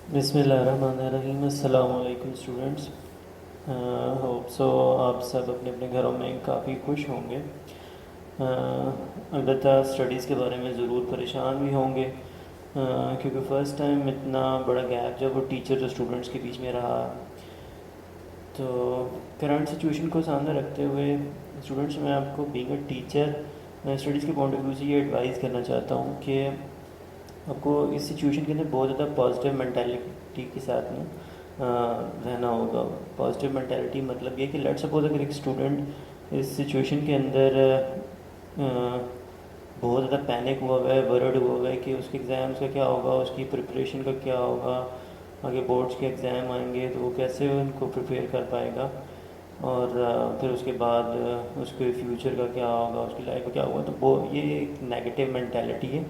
बिस्मिल्लाहिर्रहमानिर्रहीम। अस्सलाम वालेकुम स्टूडेंट्स। होप सो आप सब अपने अपने घरों में काफ़ी खुश होंगे। अलबत्ता स्टडीज़ के बारे में ज़रूर परेशान भी होंगे, क्योंकि फ़र्स्ट टाइम इतना बड़ा गैप जब वो टीचर और स्टूडेंट्स के बीच में रहा। तो करंट सिचुएशन को सामने रखते हुए स्टूडेंट्स, मैं आपको बीइंग अ टीचर स्टडीज़ के पॉइंट ऑफ व्यू से ये एडवाइस करना चाहता हूँ कि आपको इस सिचुएशन के अंदर बहुत ज़्यादा पॉजिटिव मेंटालिटी के साथ में रहना होगा। पॉजिटिव मेंटालिटी मतलब ये कि लेट सपोज अगर एक स्टूडेंट इस सिचुएशन के अंदर बहुत ज़्यादा पैनिक हुआ हुआ है, वर्ड हुआ हुआ है कि उसके एग्ज़ाम्स का क्या होगा, उसकी प्रिपरेशन का क्या होगा, आगे बोर्ड्स के एग्ज़ाम आएंगे तो वो कैसे उनको प्रिपेयर कर पाएगा, और फिर उसके बाद उसके फ्यूचर का क्या होगा, उसकी लाइफ का क्या होगा। तो वो ये एक नेगेटिव मेंटालिटी है।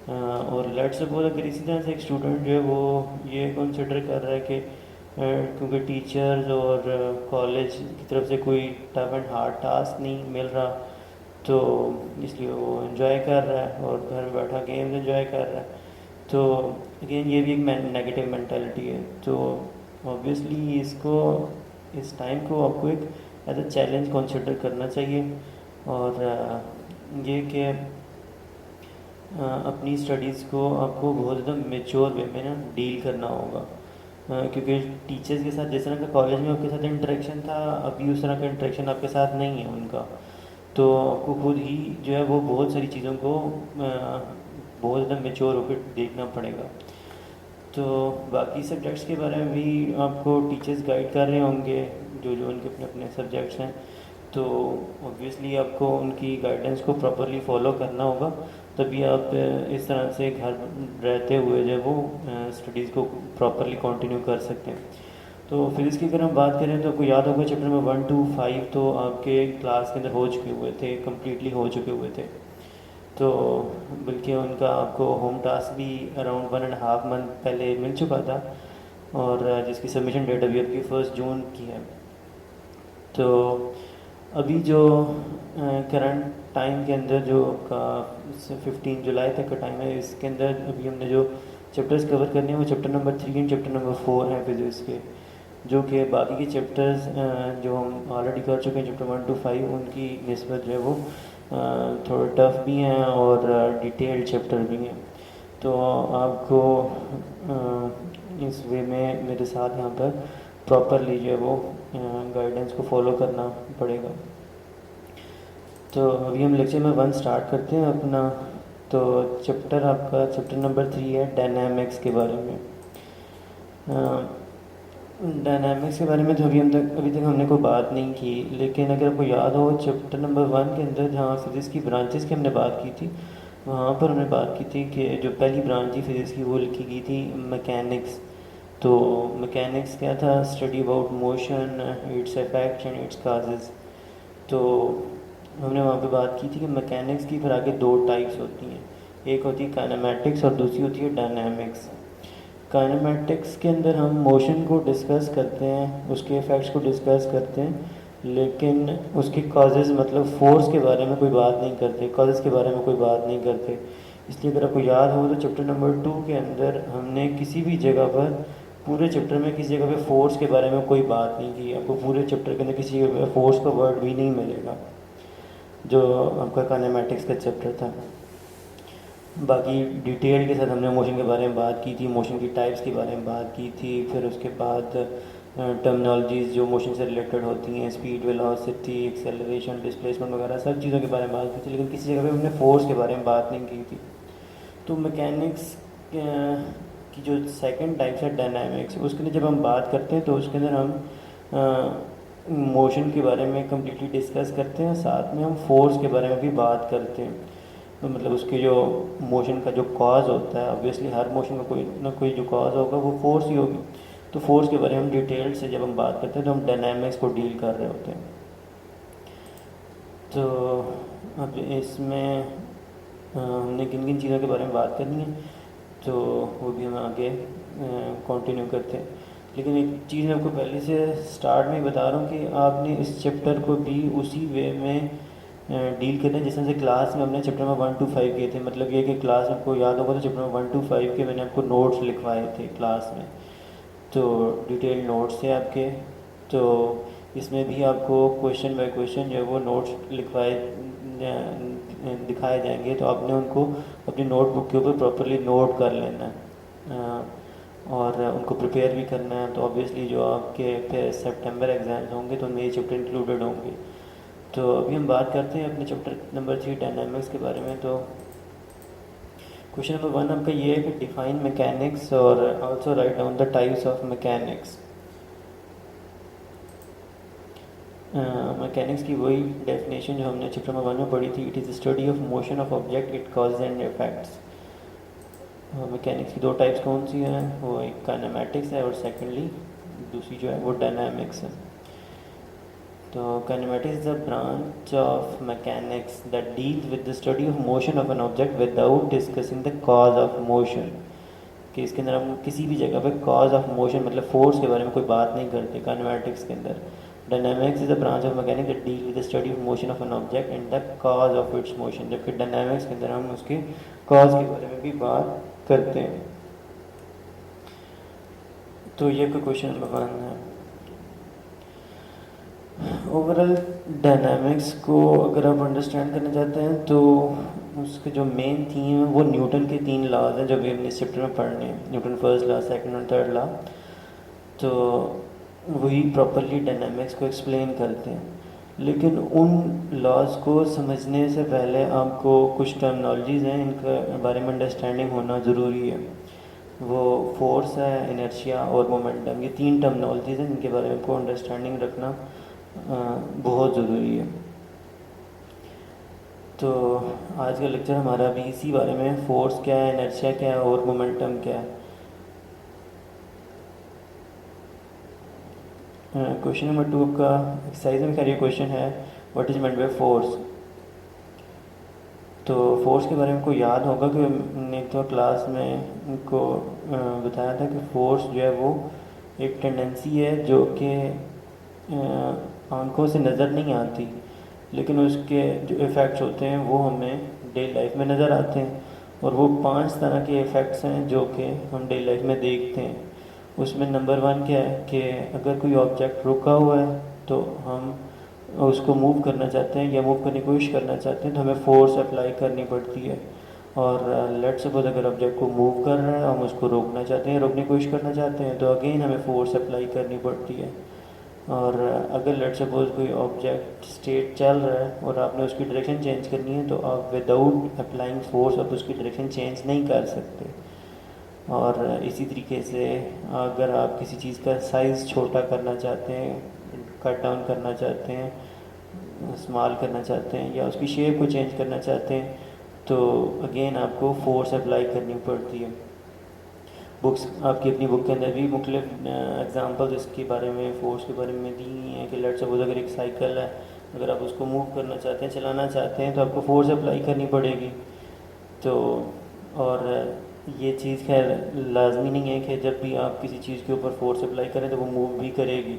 और लेट्स सपोज अगर इसी तरह से एक स्टूडेंट जो है वो ये कंसिडर कर रहा है कि क्योंकि टीचर्स और कॉलेज की तरफ से कोई टफ एंड हार्ड टास्क नहीं मिल रहा, तो इसलिए वो एंजॉय कर रहा है और घर में बैठा गेम्स एंजॉय कर रहा है। तो अगेन ये भी एक नेगेटिव मेंटालिटी है। तो ऑब्वियसली इसको, इस टाइम को आपको एक एज अ चैलेंज कंसिडर करना चाहिए, और ये कि अपनी स्टडीज़ को आपको बहुत ज़्यादा मेच्योर वे में ना डील करना होगा। क्योंकि टीचर्स के साथ जिस तरह का कॉलेज में आपके साथ इंटरेक्शन था, अभी उस तरह का इंटरेक्शन आपके साथ नहीं है उनका। तो आपको खुद ही जो है वो बहुत सारी चीज़ों को बहुत ज़्यादा मेच्योर होकर देखना पड़ेगा। तो बाकी सब्जेक्ट्स के बारे में भी आपको टीचर्स गाइड कर रहे होंगे, जो जो उनके अपने अपने सब्जेक्ट्स हैं। तो ऑब्वियसली आपको उनकी गाइडेंस को प्रॉपरली फॉलो करना होगा, तभी आप इस तरह से घर रहते हुए जो वो स्टडीज़ को प्रॉपरली कंटिन्यू कर सकते हैं। तो फिज़िक्स की अगर हम बात करें तो आपको याद होगा चैप्टर नंबर 1 to 5 तो आपके क्लास के अंदर हो चुके हुए थे, कम्प्लीटली हो चुके हुए थे। तो बल्कि उनका आपको होम टास्क भी अराउंड 1.5 मंथ पहले मिल चुका था, और जिसकी सबमिशन डेट अभी आपकी 1 जून की है। तो अभी जो करंट टाइम के अंदर जो आपका 15 जुलाई तक का टाइम है, इसके अंदर अभी हमने जो चैप्टर्स कवर करने हैं वो chapter number 3 and chapter number 4 हैं फिजिक्स के। जो कि बाकी के चैप्टर्स जो हम ऑलरेडी कर चुके हैं चैप्टर 1 to 5 उनकी निस्बत जो है वो थोड़े टफ भी हैं और डिटेल्ड चैप्टर भी हैं। तो आपको इस वे में मेरे साथ यहाँ पर प्रॉपरली जो है वो गाइडेंस को फॉलो करना पड़ेगा। तो अभी हम लेक्चर में 1 स्टार्ट करते हैं अपना। तो चैप्टर आपका चैप्टर नंबर 3 है डायनामिक्स के बारे में। डायनामिक्स के बारे में तो अभी तक हमने कोई बात नहीं की, लेकिन अगर आपको याद हो चैप्टर नंबर 1 के अंदर जहाँ फिज़िक्स की ब्रांचेस की हमने बात की थी, वहाँ पर हमने बात की थी कि जो पहली ब्रांच थी फिज़िक्स की वो लिखी गई थी मैकेनिक्स। तो मैकेनिक्स क्या था? Study about motion, it's effects and it's causes. तो हमने वहाँ पे बात की थी कि मैकेनिक्स की फिर आगे 2 टाइप्स होती हैं, एक होती है काइनेमैटिक्स और दूसरी होती है डायनामिक्स। काइनेमैटिक्स के अंदर हम मोशन को डिस्कस करते हैं, उसके इफ़ेक्ट्स को डिस्कस करते हैं, लेकिन उसके कॉजेज़ मतलब फोर्स के बारे में कोई बात नहीं करते, कॉजेज़ के बारे में कोई बात नहीं करते। इसलिए अगर आपको याद हो तो चैप्टर नंबर 2 के अंदर हमने किसी भी जगह पर, पूरे चैप्टर में किसी जगह पे फोर्स के बारे में कोई बात नहीं की। आपको पूरे चैप्टर के अंदर किसी जगह पे फोर्स का वर्ड भी नहीं मिलेगा, जो आपका काइनेमैटिक्स का चैप्टर था। बाकी डिटेल के साथ हमने मोशन के बारे में बात की थी, मोशन की टाइप्स के बारे में बात की थी, फिर उसके बाद टर्मिनोलॉजीज़ जो मोशन से रिलेटेड होती हैं, स्पीड, वेलोसिटी, एक्सेलरेशन, डिस्प्लेसमेंट वगैरह सब चीज़ों के बारे में बात की थी, लेकिन किसी जगह पे हमने फोर्स के बारे में बात नहीं की थी। तो मैकेनिक्स की जो सेकंड टाइप्स है डायनामिक्स, उसके अंदर जब हम बात करते हैं तो उसके अंदर हम मोशन के बारे में कम्प्लीटली डिस्कस करते हैं, साथ में हम फोर्स के बारे में भी बात करते हैं। तो मतलब उसके जो मोशन का जो कॉज होता है, ऑब्वियसली हर मोशन का कोई ना कोई जो कॉज होगा वो फोर्स ही होगी। तो फोर्स के बारे में हम डिटेल से जब हम बात करते हैं तो हम डायनामिक्स को डील कर रहे होते हैं। तो अब इसमें हमने किन किन चीज़ों के बारे में बात करनी है, तो वो भी हम आगे कंटिन्यू करते हैं। लेकिन एक चीज़ मैं आपको पहले से स्टार्ट में ही बता रहा हूँ कि आपने इस चैप्टर को भी उसी वे में डील करते हैं। जिस तरह से क्लास में हमने चैप्टर नंबर 1 to 5 किए थे, मतलब ये कि क्लास में आपको याद होगा तो चैप्टर नंबर 1 to 5 के मैंने आपको नोट्स लिखवाए थे क्लास में, तो डिटेल नोट्स थे आपके। तो इसमें भी आपको क्वेश्चन बाय क्वेश्चन जो है वो नोट्स दिखाए जाएंगे, तो आपने उनको अपनी नोटबुक के ऊपर प्रॉपरली नोट कर लेना है और उनको प्रिपेयर भी करना है। तो ऑब्वियसली जो आपके फिर सितंबर एग्ज़ाम्स होंगे तो उनमें ये चैप्टर इंक्लूडेड होंगे। तो अभी हम बात करते हैं अपने चैप्टर नंबर 3 डायनामिक्स के बारे में। तो क्वेश्चन नंबर 1 आपका ये है कि डिफाइन मैकेनिक्स और also write down the types of mechanics. Mechanics की वही डेफिनेशन जो हमने चैप्टर नंबर 1 में पढ़ी थी, it is study of motion of object, it cause and effects. Mechanics की दो टाइप्स कौन सी हैं, वो एक काइनेमैटिक्स है और सेकेंडली दूसरी जो है वो डायनामिक्स है। तो kinematics is a branch of mechanics that deals with the study of motion of an object without discussing the cause of motion. कि इसके अंदर हम किसी भी जगह पे कॉज ऑफ मोशन मतलब फोर्स के बारे में कोई बात नहीं करते काइनेमैटिक्स के अंदर। Dynamics is a branch of mechanics that deal with the study of motion of an object and the cause of its motion. जबकि डायनामिक्स के अंदर हम उसके कॉज के बारे में भी बात करते हैं। तो ये कोई क्वेश्चन नंबर 1 है। ओवरऑल डायनामिक्स को अगर आप अंडरस्टैंड करना चाहते हैं तो उसके जो मेन थीम है वो न्यूटन के 3 लॉज हैं जो भी हमने इस चैप्टर में पढ़ने हैं, न्यूटन फर्स्ट लॉ, सेकंड और थर्ड लॉ। तो वही प्रॉपरली डायनामिक्स को एक्सप्लेन करते हैं। लेकिन उन लॉज को समझने से पहले आपको कुछ टर्मिनोलॉजीज़ हैं, इनके बारे में अंडरस्टैंडिंग होना ज़रूरी है। वो फोर्स है, इनर्शिया और मोमेंटम, ये 3 टर्मिनोलॉजीज़ हैं जिनके बारे में आपको अंडरस्टैंडिंग रखना बहुत ज़रूरी है। तो आज का लेक्चर हमारा भी इसी बारे में, फोर्स क्या है, इनर्शिया क्या है और मोमेंटम क्या है। क्वेश्चन नंबर 2 का एक्सरसाइज में खैर ये क्वेश्चन है, what is meant by force. तो फोर्स के बारे में कोई याद होगा कि हमने तो क्लास में उनको बताया था कि फोर्स जो है वो एक टेंडेंसी है जो कि आंखों से नज़र नहीं आती, लेकिन उसके जो इफ़ेक्ट्स होते हैं वो हमें डेली लाइफ में नज़र आते हैं। और वो 5 तरह के इफ़ेक्ट्स हैं जो कि हम डेली लाइफ में देखते हैं। उसमें नंबर 1 क्या है कि अगर कोई ऑब्जेक्ट रुका हुआ है तो हम उसको मूव करना चाहते हैं या मूव करने की कोशिश करना चाहते हैं तो हमें फोर्स अप्लाई करनी पड़ती है। और लेट्स सपोज अगर ऑब्जेक्ट को मूव कर रहा है, हम उसको रोकना चाहते हैं, रोकने की कोशिश करना चाहते हैं, तो अगेन हमें फोर्स अप्लाई करनी पड़ती है। और अगर लेट्स सपोज कोई ऑब्जेक्ट स्टेट चल रहा है और आपने उसकी डायरेक्शन चेंज करनी है तो आप विदाउट अप्लाइंग फोर्स आप उसकी डायरेक्शन चेंज नहीं कर सकते। और इसी तरीके से अगर आप किसी चीज़ का साइज़ छोटा करना चाहते हैं, कट डाउन करना चाहते हैं, स्मॉल करना चाहते हैं या उसकी शेप को चेंज करना चाहते हैं तो अगेन आपको फोर्स अप्लाई करनी पड़ती है। बुक्स आपकी अपनी बुक के अंदर भी मुख्तलिफ एग्जांपल्स इसके बारे में, फोर्स के बारे में दी हैं कि लेट्स सपोज अगर एक साइकिल है, अगर आप उसको मूव करना चाहते हैं, चलाना चाहते हैं तो आपको फोर्स अप्लाई करनी पड़ेगी। तो और ये चीज़ खैर लाजमी नहीं है कि जब भी आप किसी चीज़ के ऊपर फोर्स अप्लाई करें तो वो मूव भी करेगी।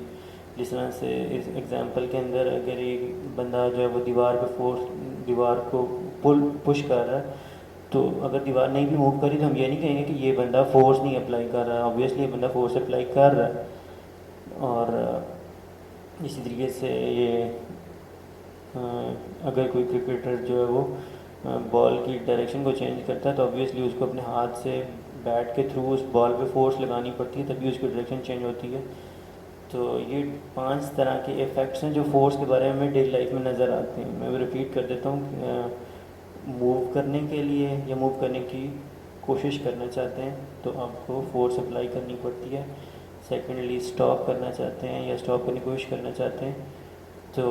जिस तरह से इस एग्जांपल के अंदर अगर एक बंदा जो है वो दीवार को पुश कर रहा है, तो अगर दीवार नहीं भी मूव करी तो हम ये नहीं कहेंगे कि ये बंदा फोर्स नहीं अप्लाई कर रहा है, ऑब्वियसली ये बंदा फोर्स अप्लाई कर रहा है। और इसी तरीके से ये अगर कोई क्रिकेटर जो है वो बॉल की डायरेक्शन को चेंज करता है तो ऑब्वियसली उसको अपने हाथ से बैट के थ्रू उस बॉल पे फोर्स लगानी पड़ती है तभी उसकी डायरेक्शन चेंज होती है। तो ये 5 तरह के इफ़ेक्ट्स हैं जो फोर्स के बारे में डेली लाइफ में नज़र आते हैं। मैं भी रिपीट कर देता हूँ, मूव करने के लिए या मूव करने की कोशिश करना चाहते हैं तो आपको फोर्स अप्लाई करनी पड़ती है। सेकेंडली स्टॉप करना चाहते हैं या स्टॉप करने की कोशिश करना चाहते हैं तो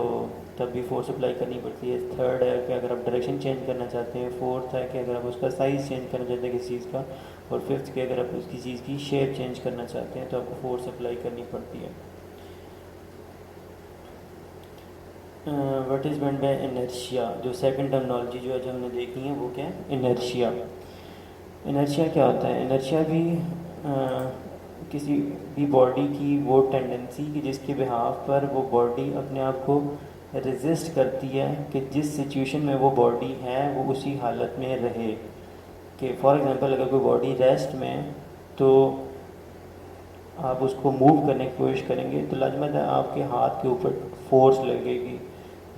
तब भी फोर्स अप्लाई करनी पड़ती है। थर्ड है कि अगर आप डायरेक्शन चेंज करना चाहते हैं। फोर्थ है कि अगर आप उसका साइज़ चेंज करना चाहते हैं किसी चीज़ का। और फिफ्थ कि अगर आप उसकी चीज़ की शेप चेंज करना चाहते हैं तो आपको फोर्स अप्लाई करनी पड़ती है। What is meant by inertia, जो सेकंड टर्मिनोलॉजी जो आज हमने देखी है वो क्या है, इनर्शिया। इनर्शिया क्या होता है? इनर्शिया भी किसी भी बॉडी की वो टेंडेंसी कि जिसके बिहाफ पर वो बॉडी अपने आप को रेजिस्ट करती है कि जिस सिचुएशन में वो बॉडी है वो उसी हालत में रहे। कि फॉर एग्ज़ाम्पल अगर कोई बॉडी रेस्ट में है तो आप उसको मूव करने की कोशिश करेंगे तो लाजमत है आपके हाथ के ऊपर फोर्स लगेगी।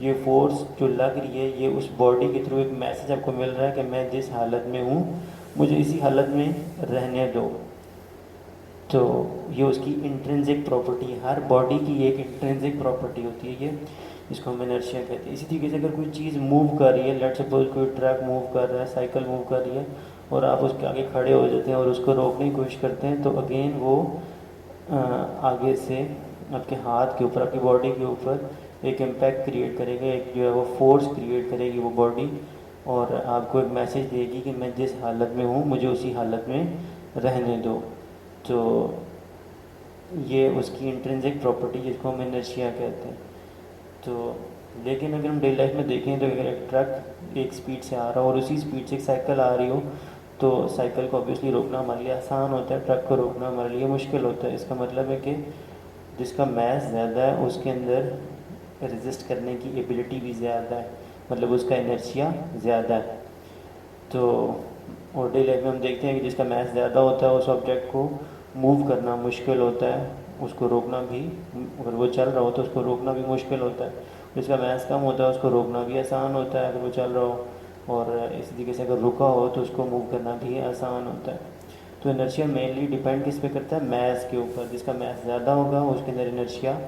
ये फोर्स जो लग रही है ये उस बॉडी के थ्रू एक मैसेज आपको मिल रहा है कि मैं जिस हालत में हूँ मुझे इसी हालत में रहने दो। तो ये उसकी इंट्रिंसिक प्रॉपर्टी है, हर बॉडी की एक इंट्रिंसिक प्रॉपर्टी होती है ये, इसको हम इनर्शिया कहते हैं। इसी तरीके से अगर कोई चीज़ मूव कर रही है, लेट्स सपोज कोई ट्रक मूव कर रहा है, साइकिल मूव कर रही है और आप उसके आगे खड़े हो जाते हैं और उसको रोकने की कोशिश करते हैं तो अगेन वो आगे से आपके हाथ के ऊपर, आपकी बॉडी के ऊपर एक इम्पैक्ट क्रिएट करेगा, एक जो है वो फोर्स क्रिएट करेगी वो बॉडी और आपको एक मैसेज देगी कि मैं जिस हालत में हूँ मुझे उसी हालत में रहने दो। तो ये उसकी इंट्रिंसिक प्रॉपर्टी जिसको हम इनर्शिया कहते हैं। तो लेकिन अगर हम डेली लाइफ में देखें तो अगर एक ट्रक एक स्पीड से आ रहा हो और उसी स्पीड से एक साइकिल आ रही हो तो साइकिल को ऑब्वियसली रोकना हमारे लिए आसान होता है, ट्रक को रोकना हमारे लिए मुश्किल होता है। इसका मतलब है कि जिसका मास ज़्यादा है उसके अंदर रेजिस्ट करने की एबिलिटी भी ज़्यादा है, मतलब उसका इनर्शिया ज़्यादा है। तो और डेली लाइफ में हम देखते हैं कि जिसका मास ज़्यादा होता है उस ऑब्जेक्ट को मूव करना मुश्किल होता है, उसको रोकना भी, अगर वो चल रहा हो तो उसको रोकना भी मुश्किल होता है। जिसका मास कम होता है उसको रोकना भी आसान होता है अगर वो चल रहा हो, और इसी तरीके से अगर रुका हो तो उसको मूव करना भी आसान होता है। तो इनर्शिया मेनली डिपेंड किस पे करता है, मास के ऊपर। जिसका मास ज़्यादा होगा उसके अंदर इनर्शिया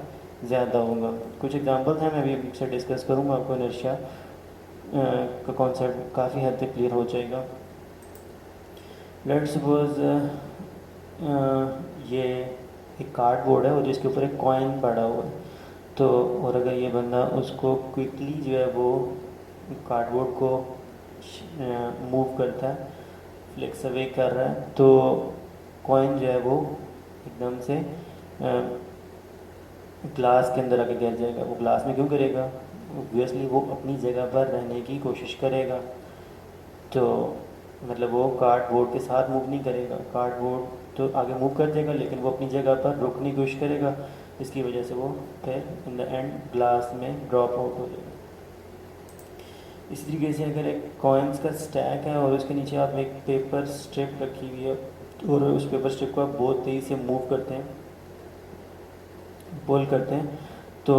ज़्यादा होगा। कुछ एग्जांपल्स हैं मैं भी आपसे डिस्कस करूँगा, आपको इनर्शिया का कॉन्सेप्ट काफ़ी हद तक क्लियर हो जाएगा। लेट्स सपोज ये एक कार्डबोर्ड है और जिसके ऊपर एक कॉइन पड़ा हुआ है, तो और अगर ये बंदा उसको क्विकली जो है वो कार्डबोर्ड को मूव करता है, फ्लिक्स अवे कर रहा है, तो कॉइन जो है वो एकदम से ग्लास के अंदर आके गिर जाएगा। वो ग्लास में क्यों गिरेगा, ऑब्वियसली वो अपनी जगह पर रहने की कोशिश करेगा। तो मतलब वो कार्डबोर्ड के साथ मूव नहीं करेगा, कार्डबोर्ड तो आगे मूव कर जाएगा लेकिन वो अपनी जगह पर रुकने की कोशिश करेगा, इसकी वजह से वो फिर इन द एंड ग्लास में ड्रॉप आउट हो जाएगा। इसी तरीके से अगर एक कॉइन्स का स्टैक है और उसके नीचे आप एक पेपर स्ट्रिप रखी हुई है और उस पेपर स्ट्रिप को आप बहुत तेज़ी से मूव करते हैं, पुल करते हैं, तो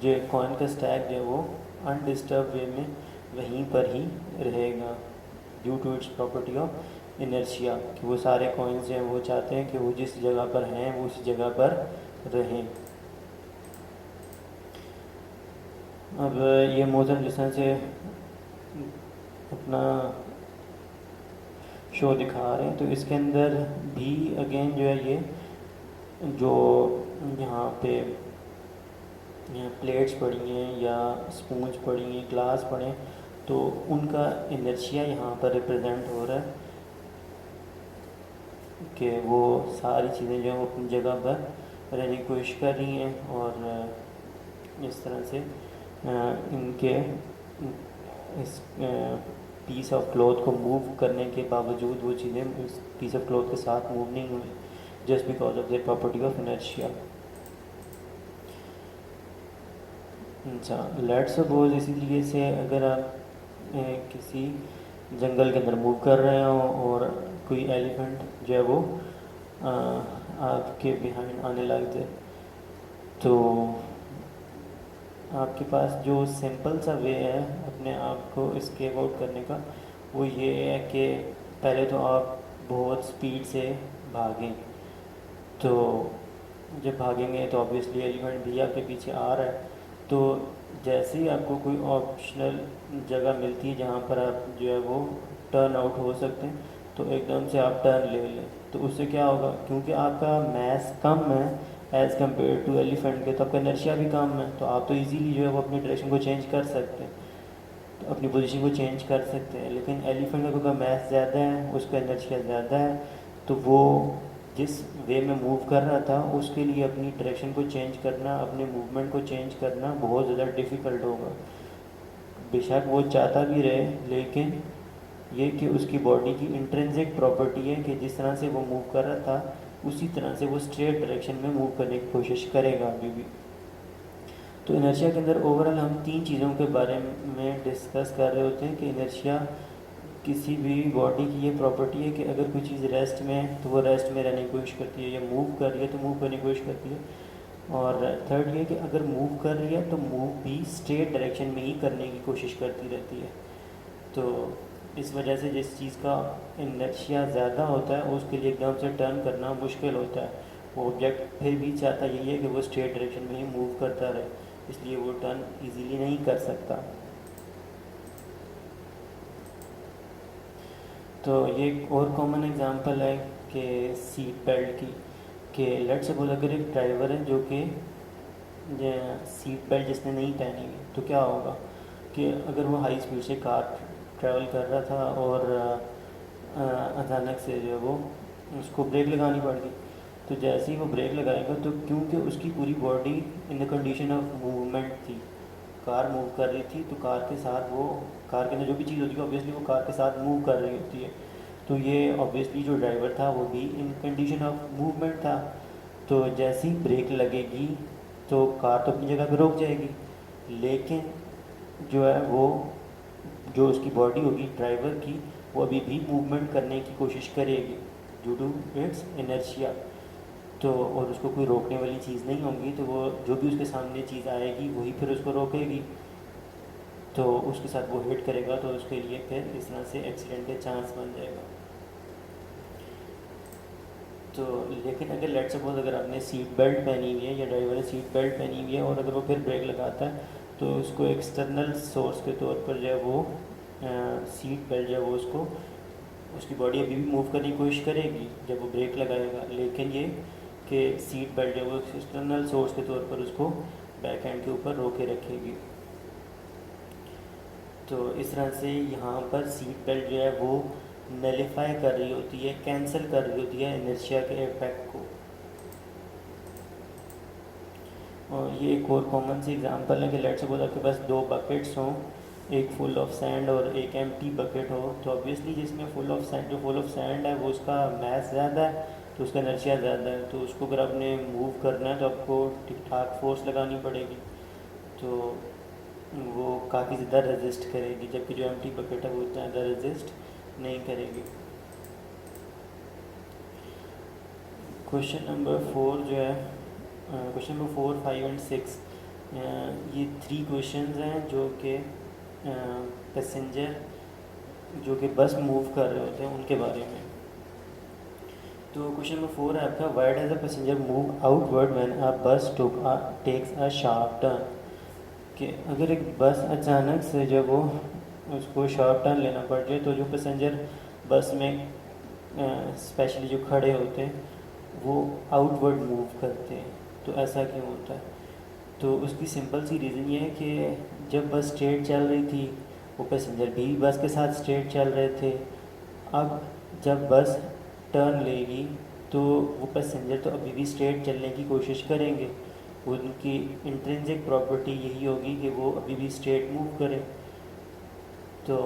जो कॉइन का स्टैक जो है वो अनडिस्टर्ब वे में वहीं पर ही रहेगा due to its property of inertia, कि वो सारे कॉइन्स जो हैं वो चाहते हैं कि वो जिस जगह पर हैं वो उसी जगह पर रहें। अब ये मोहतरम लिसन से अपना शो दिखा रहे हैं, तो इसके अंदर भी अगेन जो है ये जो यहाँ पे प्लेट्स पड़ी हैं या स्पूंज पड़ी हैं, ग्लास पड़े हैं, तो उनका इनर्शिया यहाँ पर रिप्रेजेंट हो रहा है कि वो सारी चीज़ें जो हैं वो अपनी जगह पर रहने की कोशिश कर रही हैं और इस तरह से इनके इस पीस ऑफ क्लॉथ को मूव करने के बावजूद वो चीज़ें उस पीस ऑफ क्लॉथ के साथ मूव नहीं हुई, just because of the property of inertia. अच्छा, लेट्स सपोज इसी तरीके से अगर आप किसी जंगल के अंदर मूव कर रहे हो और कोई एलिफेंट जो है वो आपके बिहाइंड आने लग जाए, तो आपके पास जो सिंपल सा वे है अपने आप को एस्केप आउट करने का, वो ये है कि पहले तो आप बहुत स्पीड से भागें। तो जब भागेंगे तो ऑब्वियसली एलिफेंट भी आपके पीछे आ रहा है, तो जैसे ही आपको कोई ऑप्शनल जगह मिलती है जहाँ पर आप जो है वो टर्न आउट हो सकते हैं, तो एकदम से आप टर्न ले लें। तो उससे क्या होगा, क्योंकि आपका मास कम है एज़ कम्पेयर टू एलिफेंट के, तो आपका इनर्शिया भी कम है, तो आप तो इजीली जो है वो अपनी डायरेक्शन को चेंज कर सकते हैं, तो अपनी पोजीशन को चेंज कर सकते हैं। लेकिन एलिफेंट का क्योंकि मास ज़्यादा है, उसका इनर्शिया ज़्यादा है, तो वो जिस वे में मूव कर रहा था उसके लिए अपनी डायरेक्शन को चेंज करना, अपने मूवमेंट को चेंज करना बहुत ज़्यादा डिफ़िकल्ट होगा। बेशक वो चाहता भी रहे, लेकिन ये कि उसकी बॉडी की इंट्रिंसिक प्रॉपर्टी है कि जिस तरह से वो मूव कर रहा था उसी तरह से वो स्ट्रेट डायरेक्शन में मूव करने की कोशिश करेगा अभी भी। तो इनर्शिया के अंदर ओवरऑल हम तीन चीज़ों के बारे में डिस्कस कर रहे होते हैं कि इनर्शिया किसी भी बॉडी की ये प्रॉपर्टी है कि अगर कोई चीज़ रेस्ट में है तो वो रेस्ट में रहने की कोशिश करती है, या मूव कर रही है तो मूव करने की कोशिश करती है। और थर्ड ये कि अगर मूव कर रही है तो मूव भी स्ट्रेट डायरेक्शन में ही करने की कोशिश करती रहती है। तो इस वजह से जिस चीज़ का इनर्शिया ज़्यादा होता है उसके लिए एकदम से टर्न करना मुश्किल होता है। वो ऑब्जेक्ट फिर भी चाहता यही है कि वो स्ट्रेट डायरेक्शन में ही मूव करता रहे, इसलिए वो टर्न इजीली नहीं कर सकता। तो ये एक और कॉमन एग्जांपल है कि सीट बेल्ट की, कि लेट्स सपोज अगर एक ड्राइवर है जो कि सीट बेल्ट जिसने नहीं पहनी हुई, तो क्या होगा कि अगर वो हाई स्पीड से कार ट्रैवल कर रहा था और अचानक से जो है वो उसको ब्रेक लगानी पड़ गई, तो जैसे ही वो ब्रेक लगाएगा तो क्योंकि उसकी पूरी body in the condition of movement थी, कार मूव कर रही थी, तो कार के साथ वो, कार के अंदर जो भी चीज़ होती है ऑब्वियसली वो कार के साथ मूव कर रही होती है। तो ये ऑब्वियसली जो ड्राइवर था वो भी इन कंडीशन ऑफ मूवमेंट था। तो जैसे ही ब्रेक लगेगी तो कार तो अपनी जगह पे रुक जाएगी, लेकिन जो है वो जो उसकी बॉडी होगी ड्राइवर की, वो अभी भी मूवमेंट करने की कोशिश करेगी ड्यू टू इट्स इनर्शिया। तो और उसको कोई रोकने वाली चीज़ नहीं होगी, तो वो जो भी उसके सामने चीज़ आएगी वही फिर उसको रोकेगी, तो उसके साथ वो हिट करेगा, तो उसके लिए फिर इस तरह से एक्सीडेंट का चांस बन जाएगा। तो लेकिन अगर लेट सपोज अगर आपने सीट बेल्ट पहनी हुई है या ड्राइवर ने सीट बेल्ट पहनी हुई है और अगर वो फिर ब्रेक लगाता है, तो उसको एक्सटर्नल सोर्स के तौर पर जो है वो सीट बेल्ट जो है वो उसको, उसकी बॉडी अभी भी मूव करने की कोशिश करेगी जब वो ब्रेक लगाएगा, लेकिन ये कि सीट बेल्ट जो है वो एक्सटर्नल सोर्स के तौर पर उसको बैक हैंड के ऊपर रोके रखेगी। तो इस तरह से यहाँ पर सीट बेल्ट जो है वो नलीफाई कर रही होती है, कैंसिल कर रही होती है इनर्शिया के इफेक्ट को। और ये एक और कॉमन सी एग्जांपल है कि लेट्स सपोज आपके पास दो बकेट्स हों, एक फुल ऑफ सैंड और एक एम्प्टी बकेट हो, तो ऑब्वियसली जिसमें फुल ऑफ सैंड, जो फुल ऑफ सैंड है वो उसका मास ज़्यादा है, तो उसका इनर्शिया ज़्यादा है, तो उसको अगर आपने मूव करना है तो आपको ठीक ठाक फोर्स लगानी पड़ेगी, तो वो काफ़ी ज़्यादा रेजिस्ट करेगी, जबकि जो एम्प्टी बकेट है वो ज़्यादा रेजिस्ट नहीं करेगी। क्वेश्चन नंबर 4 जो है, क्वेश्चन नंबर 4, 5 एंड 6, ये 3 क्वेश्चंस हैं जो कि पैसेंजर जो कि बस मूव कर रहे होते हैं उनके बारे में। तो क्वेश्चन नंबर 4 है आपका, why does the passenger move outward when a बस टेक्स अ शार्प टर्न, कि अगर एक बस अचानक से जब वो उसको शार्प टर्न लेना पड़ जाए तो जो पैसेंजर बस में स्पेशली जो खड़े होते हैं वो आउटवर्ड मूव करते हैं, तो ऐसा क्यों होता है? तो उसकी सिंपल सी रीज़न ये है कि जब बस स्ट्रेट चल रही थी वो पैसेंजर भी बस के साथ स्ट्रेट चल रहे थे। अब जब बस टर्न लेगी तो वो पैसेंजर तो अभी भी स्ट्रेट चलने की कोशिश करेंगे, उनकी इंट्रिंसिक प्रॉपर्टी यही होगी कि वो अभी भी स्ट्रेट मूव करें। तो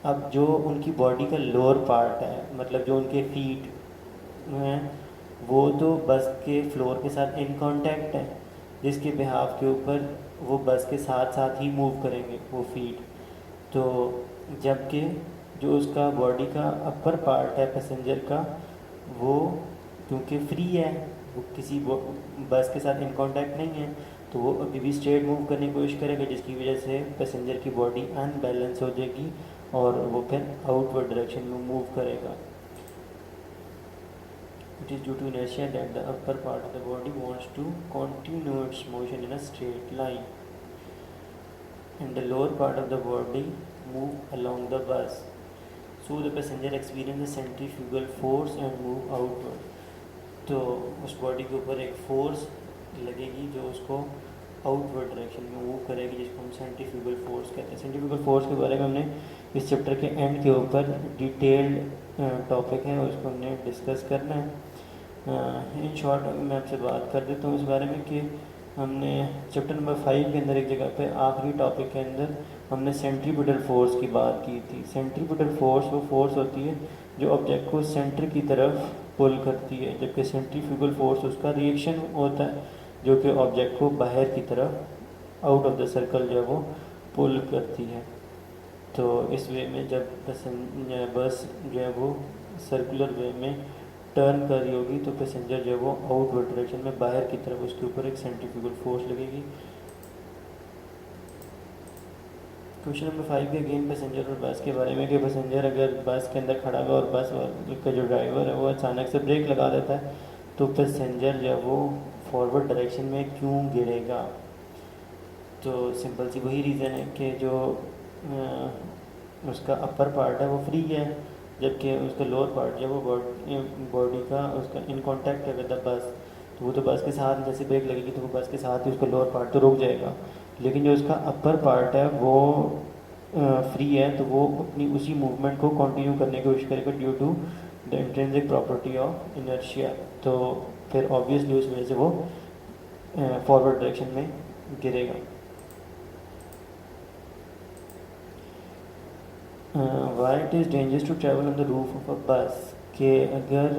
अब जो उनकी बॉडी का लोअर पार्ट है, मतलब जो उनके फीट हैं, वो तो बस के फ्लोर के साथ इन कांटेक्ट है, जिसके बिहाफ के ऊपर वो बस के साथ साथ ही मूव करेंगे वो फीट। तो जबकि जो उसका बॉडी का अपर पार्ट है पैसेंजर का, वो क्योंकि फ्री है, वो किसी बस के साथ इन कांटेक्ट नहीं है, तो वो अभी भी स्ट्रेट मूव करने की कोशिश करेगा, जिसकी वजह से पैसेंजर की बॉडी अनबैलेंस हो जाएगी और वो फिर आउटवर्ड डायरेक्शन में मूव करेगा। It is due to inertia that the upper part of the body wants to continue its motion in a straight line, and the lower part of the body move along the bus. So the passenger experiences centrifugal force and move outward. तो उस body के ऊपर एक force लगेगी जो उसको outward direction में move करेगी, जिसको हम सेंट्रीफ्यूगल फोर्स कहते हैं। सेंट्रीफ्यूगल फोर्स के बारे में हमने इस चैप्टर के एंड के ऊपर डिटेल्ड टॉपिक है, उसको हमने डिस्कस करना है। इन शॉर्ट मैं आपसे बात कर देता हूँ इस बारे में कि हमने चैप्टर नंबर 5 के अंदर एक जगह पे आखिरी टॉपिक के अंदर हमने सेंट्रीपिटल फोर्स की बात की थी। सेंट्रीपिटल फोर्स वो फोर्स होती है जो ऑब्जेक्ट को सेंटर की तरफ पुल करती है, जबकि सेंट्रीफ्यूगल फोर्स उसका रिएक्शन होता है जो कि ऑब्जेक्ट को बाहर की तरफ आउट ऑफ द सर्कल जो है वो पुल करती है। तो इस वे में जब बस जो है वो सर्कुलर वे में टर्न कर रही होगी तो पैसेंजर जो है वो आउटवर्ड डायरेक्शन में बाहर की तरफ उसके ऊपर एक सेंट्रीफ्यूगल फोर्स लगेगी। क्वेश्चन नंबर 5 के अगेन पैसेंजर और बस के बारे में कि पैसेंजर अगर बस के अंदर खड़ा हुआ और बस का जो ड्राइवर है वो अचानक से ब्रेक लगा देता है तो पैसेंजर जो है वो फॉरवर्ड डायरेक्शन में क्यों गिरेगा। तो सिंपल सी वही रीज़न है कि जो उसका अपर पार्ट है वो फ्री है, जबकि उसका लोअर पार्ट जो है वो बॉडी का उसका इन कांटेक्ट है विद द बस। तो वो तो बस के साथ जैसे ब्रेक लगेगी तो वो बस के साथ ही उसका लोअर पार्ट तो रुक जाएगा, लेकिन जो उसका अपर पार्ट है वो फ्री है तो वो अपनी उसी मूवमेंट को कंटिन्यू करने की कोशिश करेगा due to the intrinsic property of inertia. तो फिर ऑब्वियसली उस वजह से वो फॉरवर्ड डायरेक्शन में गिरेगा। Why it is dangerous to travel on the roof of a bus, कि अगर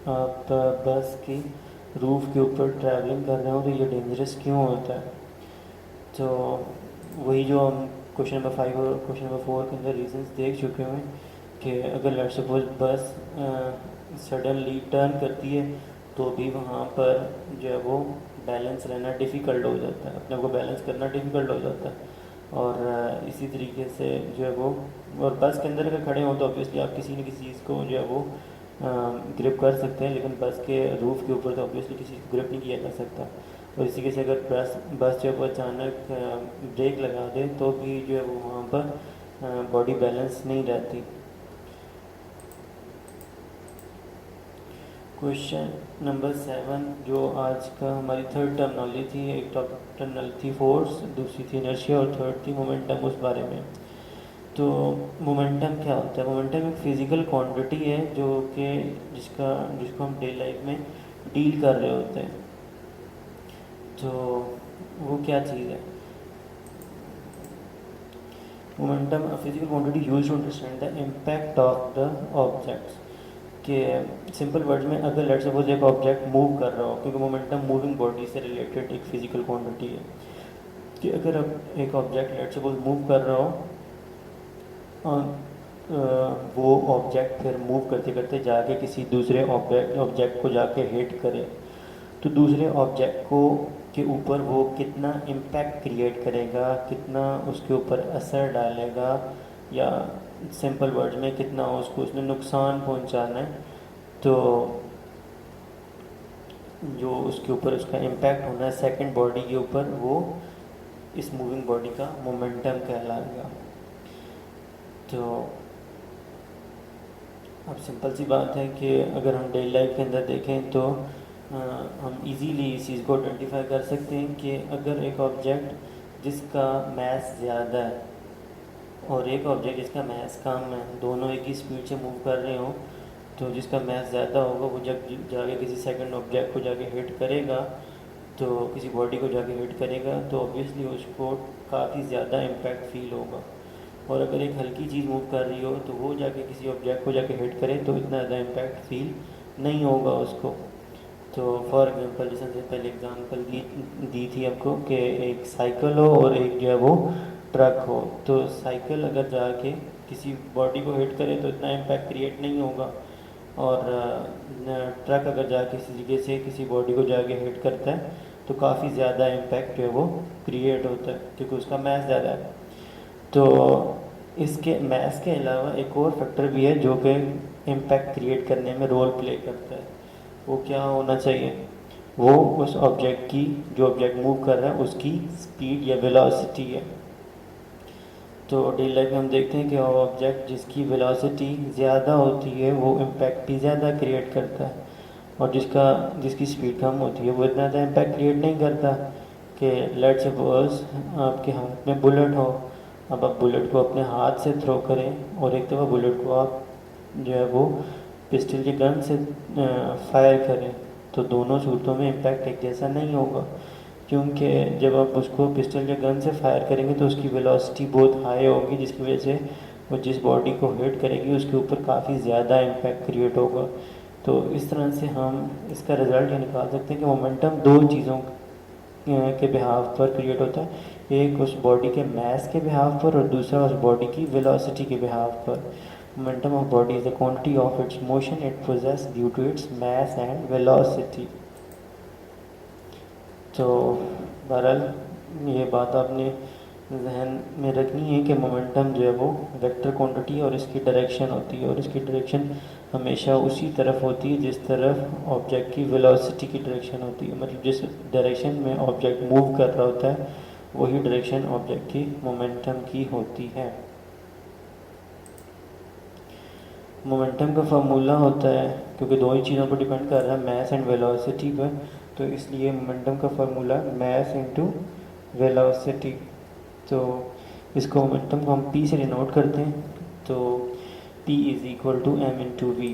आप बस की रूफ के ऊपर ट्रैवलिंग कर रहे हो तो ये डेंजरस क्यों होता है। तो वही जो हम क्वेश्चन नंबर 5 और क्वेश्चन नंबर 4 के अंदर रीजंस देख चुके हैं कि अगर लेट्स सपोज बस सडनली टर्न करती है तो भी वहाँ पर जो है वो बैलेंस रहना डिफ़िकल्ट हो जाता है, अपने आप को बैलेंस करना डिफ़िकल्ट हो जाता है। और इसी तरीके से जो है वो और बस के अंदर अगर खड़े हों तो ऑब्वियसली आप किसी न किसी चीज़ को जो है वो ग्रिप कर सकते हैं, लेकिन बस के रूफ के ऊपर तो ऑब्वियसली किसी को ग्रिप नहीं किया जा सकता। और इसी के से अगर बस जो है वो अचानक ब्रेक लगा दे तो भी जो है वो वहाँ पर बॉडी बैलेंस नहीं रहती। क्वेश्चन नंबर 7 जो आज का हमारी थर्ड टर्मिनोलॉजी थी, एक टर्मिनोलॉजी थी फोर्स, दूसरी थी इनर्शिया और थर्ड थी मोमेंटम। उस बारे में तो मोमेंटम क्या होता है। मोमेंटम एक फिज़िकल क्वांटिटी है जो कि जिसको हम डे लाइफ में डील कर रहे होते हैं। तो वो क्या चीज़ है momentum, a physical quantity used to understand the impact of the objects. कि सिंपल वर्ड्स में अगर लेट्स सपोज एक ऑब्जेक्ट मूव कर रहा हो, क्योंकि मोमेंटम मूविंग बॉडी से रिलेटेड एक फिजिकल क्वांटिटी है, कि अगर अब एक ऑब्जेक्ट लेट्स सपोज मूव कर रहा हो और वो ऑब्जेक्ट फिर मूव करते करते जाके किसी दूसरे ऑब्जेक्ट को जाके हिट करे तो दूसरे ऑब्जेक्ट को के ऊपर वो कितना इम्पैक्ट क्रिएट करेगा, कितना उसके ऊपर असर डालेगा, या सिंपल वर्ड में कितना उसको उसने नुकसान पहुंचाना है। तो जो उसके ऊपर उसका इम्पैक्ट होना है सेकंड बॉडी के ऊपर, वो इस मूविंग बॉडी का मोमेंटम कहलाएगा। तो अब सिंपल सी बात है कि अगर हम डेली लाइफ के अंदर देखें तो हम इजीली इस चीज़ को आइडेंटिफाई कर सकते हैं कि अगर एक ऑब्जेक्ट जिसका मैस ज़्यादा है और एक ऑब्जेक्ट जिसका मैस कम है, दोनों एक ही स्पीड से मूव कर रहे हों, तो जिसका मैस ज़्यादा होगा वो जब जाके किसी सेकंड ऑब्जेक्ट को जाके हिट करेगा, तो किसी बॉडी को जाके हिट करेगा तो ऑब्वियसली उसको काफ़ी ज़्यादा इम्पैक्ट फील होगा। और अगर एक हल्की चीज़ मूव कर रही हो तो वो जाके किसी ऑब्जेक्ट को जाके हिट करे तो इतना ज़्यादा इम्पैक्ट फील नहीं होगा उसको। तो फॉर एग्जांपल जैसे हमने पहले एग्जांपल दी थी आपको कि एक साइकिल हो और एक जो है वो ट्रक हो, तो साइकिल अगर जाके किसी बॉडी को हिट करे तो इतना इम्पैक्ट क्रिएट नहीं होगा, और ट्रक अगर जाके किसी तरीके से किसी बॉडी को जाके हिट करता है तो काफ़ी ज़्यादा इम्पैक्ट जो है वो क्रिएट होता है क्योंकि उसका मैस ज़्यादा है। तो इसके मैस के अलावा एक और फैक्टर भी है जो कि इम्पैक्ट क्रिएट करने में रोल प्ले करता है। वो क्या होना चाहिए, वो उस ऑब्जेक्ट की जो ऑब्जेक्ट मूव कर रहा है उसकी स्पीड या वेलोसिटी है। तो डेली लाइफ में हम देखते हैं कि ऑब्जेक्ट जिसकी वेलोसिटी ज़्यादा होती है वो इम्पैक्ट भी ज़्यादा क्रिएट करता है, और जिसकी स्पीड कम होती है वो इतना ज़्यादा इम्पैक्ट क्रिएट नहीं करता। कि लेट्स सपोज आपके हाथ में बुलेट हो, अब आप बुलेट को अपने हाथ से थ्रो करें और एक दफ़ा बुलेट को आप जो है वो पिस्टल की गन से फायर करें, तो दोनों सूरतों में इम्पैक्ट एक जैसा नहीं होगा, क्योंकि जब आप उसको पिस्टल या गन से फायर करेंगे तो उसकी वेलोसिटी बहुत हाई होगी जिसकी वजह से वो जिस बॉडी को हिट करेगी उसके ऊपर काफ़ी ज़्यादा इम्पैक्ट क्रिएट होगा। तो इस तरह से हम इसका रिज़ल्ट ये निकाल सकते हैं कि मोमेंटम दो चीज़ों के बिहाव पर क्रिएट होता है, एक उस बॉडी के मास के बिहाव पर और दूसरा उस बॉडी की वेलोसिटी के बिहाव पर। Momentum of body is the quantity of its motion it possesses due to its mass and velocity. तो बहरहाल ये बात आपने जहन में रखनी है कि मोमेंटम जो है वो वेक्टर क्वांटिटी और इसकी डायरेक्शन होती है, और इसकी डायरेक्शन हमेशा उसी तरफ होती है जिस तरफ ऑब्जेक्ट की वेलोसिटी की डायरेक्शन होती है। मतलब जिस डायरेक्शन में ऑब्जेक्ट मूव कर रहा होता है वही डायरेक्शन ऑब्जेक्ट की मोमेंटम की होती है। मोमेंटम का फार्मूला होता है, क्योंकि दो ही चीज़ों पर डिपेंड कर रहा है, मास एंड वेलोसिटी पर, तो इसलिए मोमेंटम का फार्मूला मास इनटू वेलोसिटी। तो इसको मोमेंटम को हम पी से डिनोट करते हैं, तो P is equal to m into v.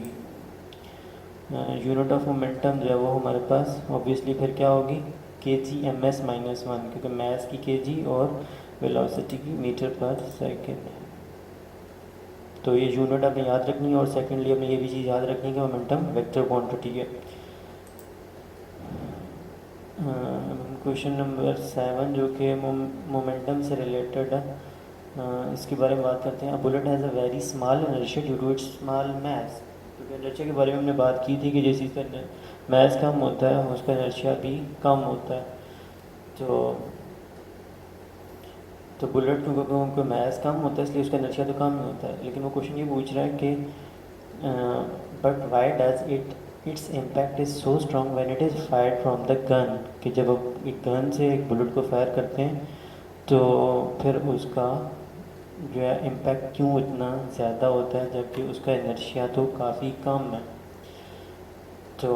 Unit of momentum जो है वो हमारे पास ऑब्वियसली फिर क्या होगी, kg/ms - 1, क्योंकि मास की kg और वेलोसिटी की मीटर पर सेकेंड। तो ये यूनिट आपने याद रखनी है, और सेकेंडली आपने ये भी चीज़ याद रखनी है कि मोमेंटम वेक्टर क्वांटिटी है। क्वेश्चन नंबर 7 जो कि मोमेंटम से रिलेटेड है, इसके बारे में बात करते हैं। Bullet has a very small inertia due to its small mass. क्योंकि इनर्शिया के बारे में हमने बात की थी कि जिस चीज़ का मास कम होता है उसका इनर्शिया भी कम होता है। तो बुलेट क्योंकि उनको मास कम होता है इसलिए उसका इनर्शिया तो कम ही होता है। लेकिन वो क्वेश्चन ये पूछ रहा है कि but why does its impact is so strong when it is fired from the gun. कि जब आप एक गन से एक बुलेट को फायर करते हैं तो फिर उसका जो है इम्पैक्ट क्यों इतना ज़्यादा होता है जबकि उसका इनर्शिया तो काफ़ी कम है। तो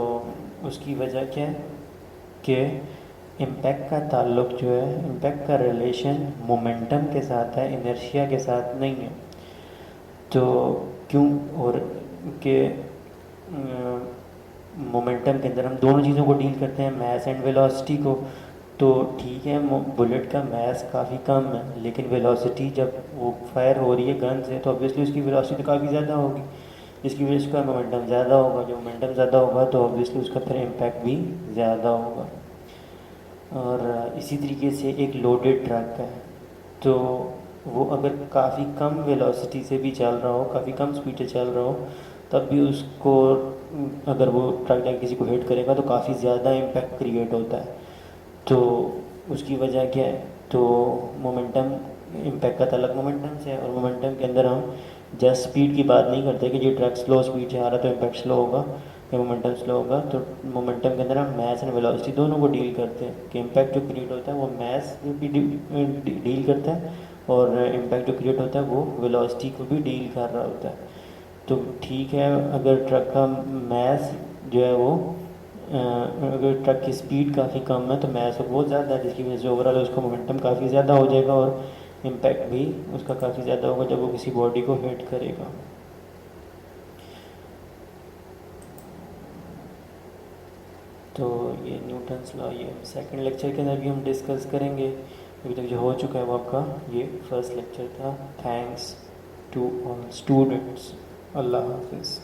उसकी वजह क्या है कि इम्पैक्ट का ताल्लुक जो है, इम्पैक्ट का रिलेशन मोमेंटम के साथ है, इनर्शिया के साथ नहीं है। तो क्यों, और के मोमेंटम के अंदर हम दोनों चीज़ों को डील करते हैं, मास एंड वेलोसिटी को। तो ठीक है, बुलेट का मास काफ़ी कम है, लेकिन वेलोसिटी जब वो फायर हो रही है गन से तो ऑब्वियसली उसकी वेलोसिटी काफ़ी ज़्यादा होगी, जिसकी वजह से उसका मोमेंटम ज़्यादा होगा। जो मोमेंटम ज़्यादा होगा तो ऑब्वियसली उसका फिर इम्पैक्ट भी ज़्यादा होगा। और इसी तरीके से एक लोडेड ट्रक है, तो वो अगर काफ़ी कम वेलोसिटी से भी चल रहा हो, काफ़ी कम स्पीड से चल रहा हो, तब भी उसको अगर वो ट्रक जाके किसी को हिट करेगा तो काफ़ी ज़्यादा इम्पैक्ट क्रिएट होता है। तो उसकी वजह क्या है, तो मोमेंटम, इम्पैक्ट का ताल्लुक मोमेंटम से है, और मोमेंटम के अंदर हम जस्ट स्पीड की बात नहीं करते कि ये ट्रक स्लो स्पीड से आ रहा तो इम्पैक्ट स्लो होगा या मोमेंटम स्लो होगा। तो मोमेंटम के अंदर हम मास एंड वेलोसिटी दोनों को डील करते हैं कि इम्पैक्ट जो क्रिएट होता है वो मास भी डील करता है, और इम्पैक्ट जो क्रिएट होता है वो वेलोसिटी को भी डील कर रहा होता है। तो ठीक है, अगर ट्रक का मास जो है वो अगर ट्रक की स्पीड काफ़ी कम है तो मास बहुत ज़्यादा है, जिसकी वजह से ओवरऑल उसका मोमेंटम काफ़ी ज़्यादा हो जाएगा और इम्पैक्ट भी उसका काफ़ी ज़्यादा होगा जब वो किसी बॉडी को हिट करेगा। तो ये न्यूटन्स लॉ ये सेकंड लेक्चर के अंदर भी हम डिस्कस करेंगे। अभी तक जो हो चुका है वो आपका ये फर्स्ट लेक्चर था। Thanks to all students. अल्लाह हाफिज़।